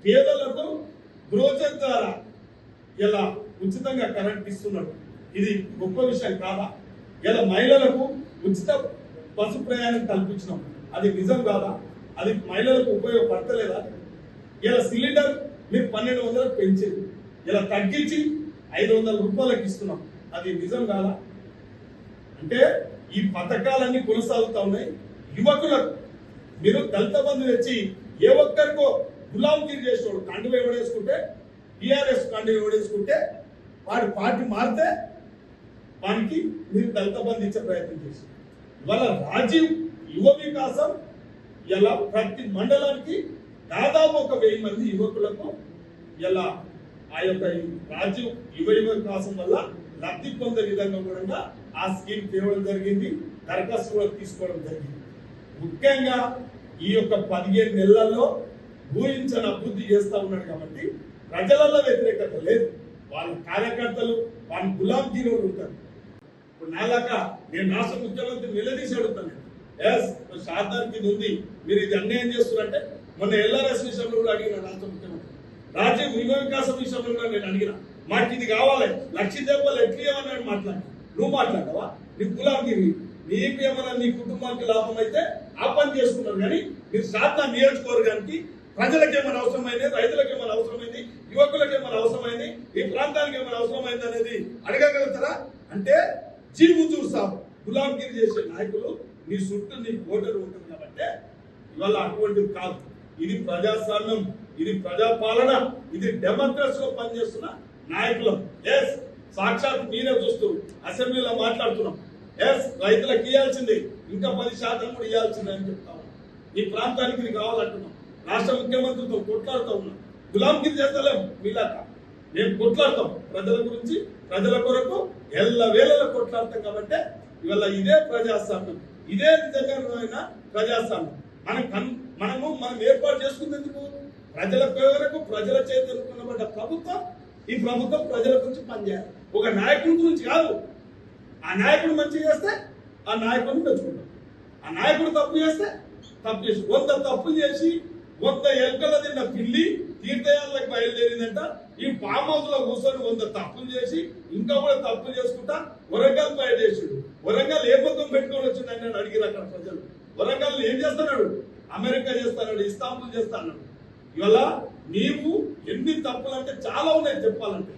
పేదలకు బ్రోచర్ ద్వారా ఇలా ఉచితంగా కరెంట్ ఇస్తున్నాడు. ఇది గొప్ప విషయం కాదా? ఇలా మహిళలకు ఉచిత బస్సు ప్రయాణం కల్పించినాం, అది నిజం కాదా? అది మహిళలకు ఉపయోగపడతలేదా? ఇలా సిలిండర్ మీరు 1200 పెంచేది ఇలా తగ్గించి 500 రూపాయలకు ఇస్తున్నాం, అది నిజం కాదా? అంటే ఈ పథకాలన్నీ కొనసాగుతా ఉన్నాయి. యువకులకు మీరు దళిత బంధు తెచ్చి ఏ ఒక్కరికో గులాంగిరి చేసేవాడు కండువ ఎవడేసుకుంటే, టీఆర్ఎస్ కండువ ఎవడేసుకుంటే వాడి పార్టీ మారితే వానికి మీరు దళిత బంధు ఇచ్చే ప్రయత్నం చేశారు. ఇవాళ రాజీవ్ యువ వికాసం ఇలా ప్రతి మండలానికి దాదాపు 1000 మంది యువకులకు ఇలా ఆ యొక్క రాజీవ్ యువ వికాసం వల్ల లబ్ధి పొందే విధంగా కూడా ఆ స్కీమ్ తేవడం జరిగింది, దరఖాస్తు కూడా తీసుకోవడం జరిగింది. ముఖ్యంగా ఈ యొక్క 15 నెలల్లో ఊహించని అభివృద్ధి చేస్తా ఉన్నాడు కాబట్టి ప్రజలలో వ్యతిరేకత లేదు. వాళ్ళ కార్యకర్తలు వాళ్ళ గులాం తీరోడు ఉంటారు. ఇప్పుడు నాలాగా నేను రాష్ట్ర ముఖ్యమంత్రి నిలదీసి అడుగుతాను, శాతానికి ఇది ఉంది, మీరు ఇది అన్యాయం చేస్తున్నారంటే మొన్న ఎల్ఆర్ఎస్ విషయంలో కూడా అడిగిన రాష్ట్ర ముఖ్యమంత్రి, రాజీవ్ యువ వికాసం విషయంలో కూడా నేను అడిగిన, మాకు ఇది కావాలి, 1,00,000 దెబ్బలు ఎట్లా ఏమన్నాడు మాట్లాడి, నువ్వు మాట్లాడవా? నీ గులాంగిరి, నీకు ఏమన్నా నీ కుటుంబానికి లాభం అయితే ఆ పని చేసుకున్నారు. కానీ మీరు శాతం నియోజకవర్గానికి ప్రజలకు ఏమైనా అవసరమైంది, రైతులకు ఏమైనా అవసరమైంది, యువకులకు ఏమైనా అవసరమైంది, ఈ ప్రాంతానికి ఏమైనా అవసరమైంది అనేది అడగగలుగుతారా? అంటే జీ హుజూర్ సాబ్ గులాంగిరి చేసే నాయకులు నీ చుట్టూ నీ ఓటరు ఉంటుంది కాబట్టి ఇవాళ అటువంటిది కాదు. ఇది ప్రజాస్వామ్యం, ఇది ప్రజాపాలన, ఇది డెమోక్రసీ లో పనిచేస్తున్న నాయకులం. సాక్షాత్ మీరే చూస్తూ అసెంబ్లీలో మాట్లాడుతున్నాం. రైతులకు ఇవ్వాల్సింది ఇంకా 10% కూడా ఇవ్వాల్సిందే అని చెప్తాము. ఈ ప్రాంతానికి ఇది కావాలంటున్నాం. రాష్ట్ర ముఖ్యమంత్రితో కొట్లాడుతూ ఉన్నాం. గులాంగిరి చేస్తలేం మీలాక, మేము కొట్లాడతాం ప్రజల గురించి, ప్రజల కొరకు ఎల్లవేళలా కొట్లాడతాం. కాబట్టి ఇవాళ ఇదే ప్రజాస్వామ్యం, ఇదే నిజంగా ప్రజాస్వామ్యం. మనం ఏర్పాటు చేసుకునేందుకు ప్రజల కొరకు, ప్రజల చేత ఎన్నుకున్నబడ్డ ప్రభుత్వం. ఈ ప్రభుత్వం ప్రజల గురించి పనిచేయాలి, ఒక నాయకుడి గురించి కాదు. ఆ నాయకుడు మంచి చేస్తే ఆ నాయకుడిని మెచ్చుకుంటాం, ఆ నాయకుడు తప్పు చేస్తే తప్పు చేసి 100 తప్పులు చేసి 100 ఎలుకల తిన్న పిల్లి తీర్థయాలకు బయలుదేరిందంట. ఈ ఫామ్ హౌస్ లో కూర్చొని 100 తప్పులు చేసి ఇంకా కూడా తప్పులు చేసుకుంటా వరంగల్ బయటేసాడు. వరంగల్ ఏ మొత్తం పెట్టుకొని వచ్చిందని నేను అడిగిన అక్కడ ప్రజలు. వరంగల్ ఏం చేస్తున్నాడు? అమెరికా చేస్తున్నాడు, ఇస్తాంబుల్ చేస్తున్నాడు. ఇవాళ నీవు ఎన్ని తప్పులు అంటే చాలా ఉన్నాయి చెప్పాలంటే.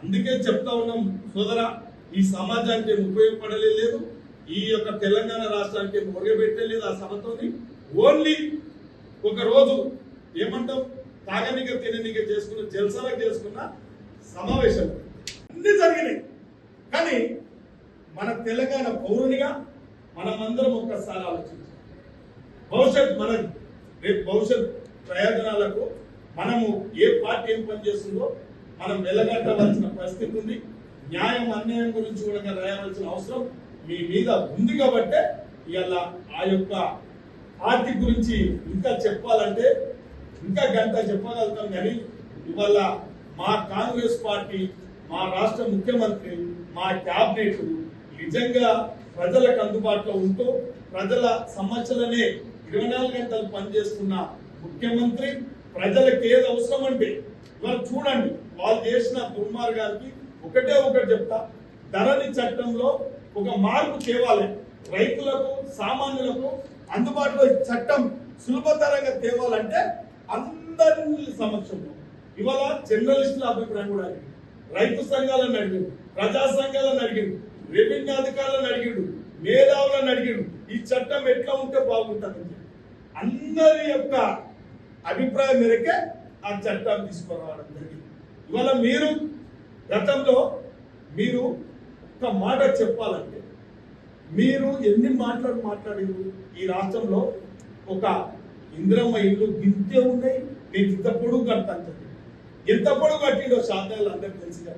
అందుకే చెప్తా ఉన్నాం సోదరా, ఈ సమాజానికి ఉపయోగపడలేదు, ఈ యొక్క తెలంగాణ రాష్ట్రానికి మొరగబెట్టలేదు. ఆ సభతోని ఓన్లీ ఒక రోజు ఏమంటాం తాగనిక తిననిక చేసుకున్న జల్సలకు చేసుకున్న సమావేశాలు అన్ని జరిగినాయి. కానీ మన తెలంగాణ పౌరునిగా మనమందరం ఒక్కసారి ఆలోచించాలి. భవిష్యత్ మనది, రేపు భవిష్యత్ ప్రయోజనాలకు మనము ఏ పార్టీ ఏం పని చేస్తుందో మనం వెలగట్టవలసిన పరిస్థితి ఉంది. న్యాయం అన్యాయం గురించి కూడా రాయవలసిన అవసరం మీ మీద ఉంది. కాబట్టి ఇవాళ ఆ యొక్క పార్టీ గురించి ఇంకా చెప్పాలంటే ఇంకా గంట చెప్పగలుగుతాం. కానీ ఇవాళ మా కాంగ్రెస్ పార్టీ, మా రాష్ట్ర ముఖ్యమంత్రి, మా క్యాబినెట్ నిజంగా ప్రజలకు అందుబాటులో ఉంటూ ప్రజల సమస్యలనే 24 గంటలు పనిచేస్తున్న ముఖ్యమంత్రి. ప్రజలకు ఏది అవసరం అంటే ఇవాళ చూడండి, వాళ్ళు చేసిన దుర్మార్గానికి ఒకటే చెప్తా, ధరణి చట్టంలో ఒక మార్పు తేవాలి. రైతులకు, సామాన్యులకు అందుబాటులో చట్టం సులభతరంగా తేవాలంటే అందరి సమక్షంలో ఇవాళ జర్నలిస్టుల అభిప్రాయం కూడా అడిగింది, రైతు సంఘాలను అడిగిండు, ప్రజా సంఘాలను అడిగిండు, రెవెన్యూ అధికారులను అడిగిండు, మేధావులను అడిగిండు. ఈ చట్టం ఎట్లా ఉంటే బాగుంటుందని అందరి యొక్క అభిప్రాయం మేరకే ఆ చట్టాన్ని తీసుకురావడం జరిగింది. ఇవాళ మీరు గతంలో మీరు ఒక మాట చెప్పాలంటే మీరు ఎన్ని మాట్లాడారు. ఈ రాష్ట్రంలో ఒక ఇందిరమ్మ ఇల్లు గింతే ఉన్నాయి, నేను ఇంత పొడుగు కడతాను. ఎంత పొడుగు కట్టిండో శాతాలు అందరికి తెలుసుగా,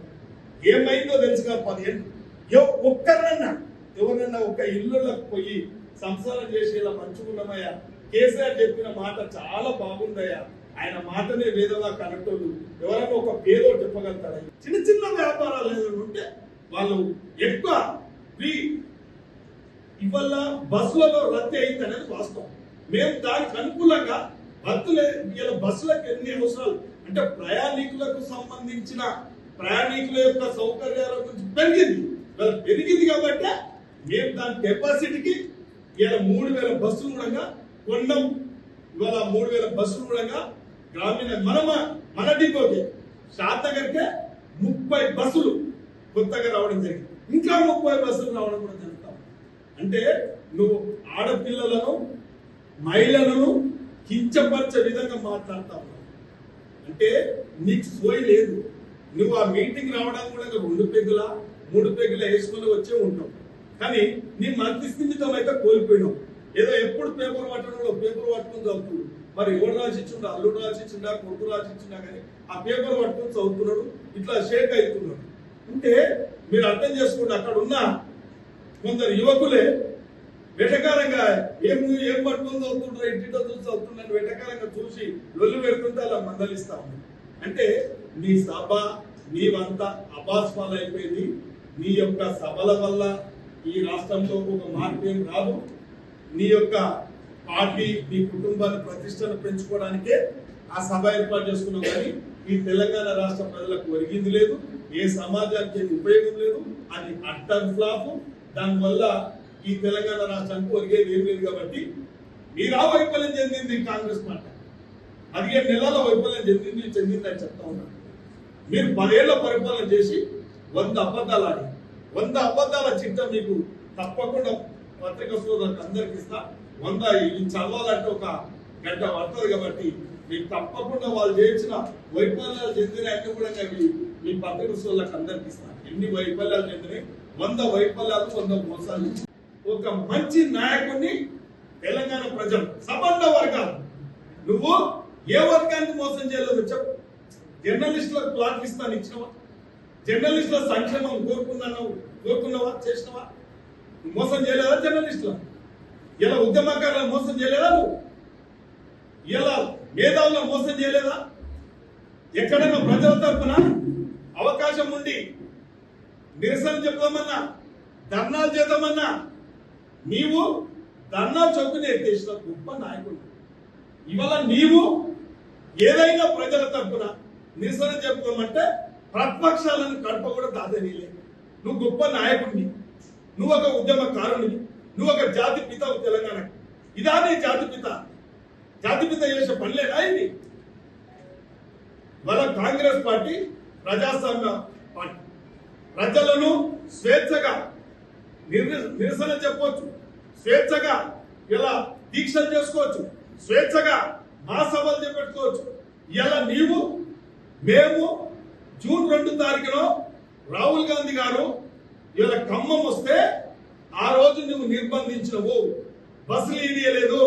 ఏమైందో తెలుసుగా. 10 ఏళ్ళు ఒక్కరన్నా ఎవరన్నా ఒక ఇల్లులకు పోయి సంసారం చేసి ఇలా మంచుకున్నామయ్యా, కేసీఆర్ చెప్పిన మాట చాలా బాగుందయ్యా, ఆయన మాటనే వేదోగా కనెక్టోళ్ళు ఎవరైనా ఒక పేదో చెప్పగలుగుతారా? చిన్న చిన్న వ్యాపారాలు ఏదైనా ఉంటే వాళ్ళు ఎక్కువ ఇవాళ బస్సులలో రద్దీ అయింది అనేది వాస్తవం. మేము దానికి అనుకూలంగా భక్తులే ఇలా బస్సులకు ఎన్ని అవసరాలు అంటే ప్రయాణికులకు సంబంధించిన ప్రయాణికుల యొక్క సౌకర్యాల గురించి పెరిగింది. ఇవాళ పెరిగింది కాబట్టి మేము దాని కెపాసిటీకి ఇలా 3000 బస్సులు కూడా కొన్నాం. ఇవాళ 3000 బస్సులు కూడా గ్రామీణ మన డిపోకి శాతనగర్కే 30 బస్సులు కొత్తగా రావడం జరిగింది. ఇంకా 30 బస్సులు రావడం కూడా జరుగుతాం. అంటే నువ్వు ఆడపిల్లలను మహిళలను కించపరిచే విధంగా మాట్లాడుతా ఉన్నావు అంటే నీకు సోయి లేదు. నువ్వు ఆ మీటింగ్ రావడానికి కూడా 2 పెగ్గుల 3 పెగ్గుల వేసుకుని వచ్చే ఉంటావు. కానీ నీ మంత్రి స్థిమితం అయితే కోల్పోయినావు. ఏదో ఎప్పుడు పేపర్ పట్టడంలో పేపర్ పట్టుకుని చదువుతున్నాడు. మరి ఎవరు రాసిచ్చిండా, అల్లుడు రాసిచ్చిండా, కొడుకు రాసిచ్చిండా కానీ ఆ పేపర్ పట్టుకుని చదువుతున్నాడు. ఇట్లా షేక్ అవుతున్నాడు. అంటే మీరు అర్థం చేసుకోండి, అక్కడ ఉన్న కొందరు యువకులే వెటకారంగా ఏం పట్టుకుని చదువుతుంటారు, ఇంటితో చూసి చదువుతున్నాను వెటకారంగా చూసి లొల్లు పెడుతుంటే అలా మందలిస్తా ఉంది. అంటే నీ సభ నీవంతా అబాస్పాలు అయిపోయింది. నీ యొక్క సభల వల్ల ఈ రాష్ట్రంలో ఒక మార్పు ఏం రాదు. నీ యొక్క పార్టీ నీ కుటుంబాన్ని ప్రతిష్టను పెంచుకోవడానికే ఆ సభ ఏర్పాటు చేసుకున్నావు. కానీ ఈ తెలంగాణ రాష్ట్ర ప్రజలకు ఒరిగింది లేదు, ఏ సమాజానికి ఏది ఉపయోగం లేదు. అది అట్టర్ ఫ్లాప్. దానివల్ల ఈ తెలంగాణ రాష్ట్రానికి ఒరిగేది ఏం లేదు. కాబట్టి మీరు ఆ వైఫల్యం చెందింది కాంగ్రెస్ పార్టీ 15 నెలల వైఫల్యం చెందిందని చెప్తా ఉన్నాను. మీరు 10 ఏళ్ల పరిపాలన చేసి 100 అబద్ధాలు ఆడి 100 అబద్ధాల చిట్టం మీకు తప్పకుండా పత్రిక సోదరులకు అందరికి ఇస్తా. 100 ఇవి చదవాలంటే ఒక గంట పడుతుంది. కాబట్టి మీకు తప్పకుండా వాళ్ళు చేసిన వైఫల్యాలు చెందిన అన్ని కూడా మీ పత్రిక సోదరులకు అందరికి ఇస్తాను. ఎన్ని వైఫల్యాలు చెందినాయి, 100 వైఫల్యాలు 100 మోసాలు. ఒక మంచి నాయకుడిని తెలంగాణ ప్రజలు సబండ వర్గాలు నువ్వు ఏ వర్గానికి మోసం చేయలేదు చెప్పు. జర్నలిస్టులకు ప్లాట్లు ఇస్తాను ఇచ్చినవా? జర్నలిస్టుల సంక్షేమం కోరుకున్నావా? చేసినవా? మోసం చేయలేదా జర్నలిస్టులు? ఇలా ఉద్యమకారులను మోసం చేయలేదా? నువ్వు ఇలా మేధావులను మోసం చేయలేదా? ఎక్కడైనా ప్రజల తరఫున అవకాశం ఉండి నిరసన చెప్దామన్నా, ధర్నాలు చేద్దామన్నా నీవు ధర్నా చౌకని ఎత్తేసిన గొప్ప నాయకుడు. ఇవాళ నీవు ఏదైనా ప్రజల తరఫున నిరసన చెప్తామంటే ప్రతిపక్షాలను కడప కూడా దాదనీలే. నువ్వు గొప్ప నాయకుడిని, నువ్వు ఒక ఉద్యమకారుడిని, నువ్వు ఒక జాతి పిత తెలంగాణకి. ఇదానే జాతి పిత చేసే పనిలేదా ఇది? మన కాంగ్రెస్ పార్టీ ప్రజాస్వామ్య పార్టీ. ప్రజలను స్వేచ్ఛగా నిరసన చెప్పవచ్చు, స్వేచ్ఛగా ఇలా దీక్షలు చేసుకోవచ్చు, స్వేచ్ఛగా మహాసభలు చేపెట్టుకోవచ్చు. ఇలా మేము జూన్ 2 తారీఖున రాహుల్ గాంధీ గారు ఇలా ఖమ్మం వస్తే ఆ రోజు నువ్వు నిర్బంధించినవు. బస్సులు ఇనియలేదు,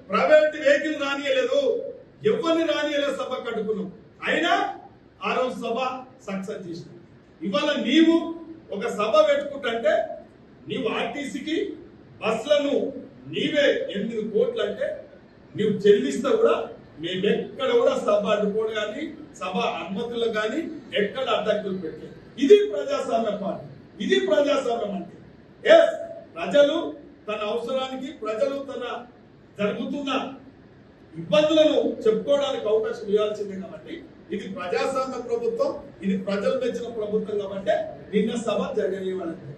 ప్రైవేట్ వెహికల్ రానియలేదు, ఎవరిని రానియలేదు, సభ కట్టుకున్నావు. అయినా ఆ రోజు సభ సక్సెస్ చేసినావు. ఇవాళ నీవు ఒక సభ పెట్టుకుంటే నీవు ఆర్టీసీకి బస్సులను నీవే 8 కోట్లు అంటే నీవు చెల్లిస్తా కూడా మేమెక్కడ కూడా సభ అడ్డుకోవడం కానీ సభ అనుమతులకు కానీ ఎక్కడ అడ్డంకులు పెట్టలేదు. ఇది ప్రజాస్వామ్య పార్టీ, ఇది ప్రజాస్వామ్యం అంటే. ఎస్, ప్రజలు తన అవసరానికి, ప్రజలు తన జరుగుతున్న ఇబ్బందులను చెప్పుకోవడానికి అవకాశం ఇవ్వాల్సిందే. కాబట్టి ఇది ప్రజాస్వామ్య ప్రభుత్వం, ఇది ప్రజలు మెచ్చిన ప్రభుత్వం. కాబట్టి నిన్న సభ జరగనివ్వాలంటే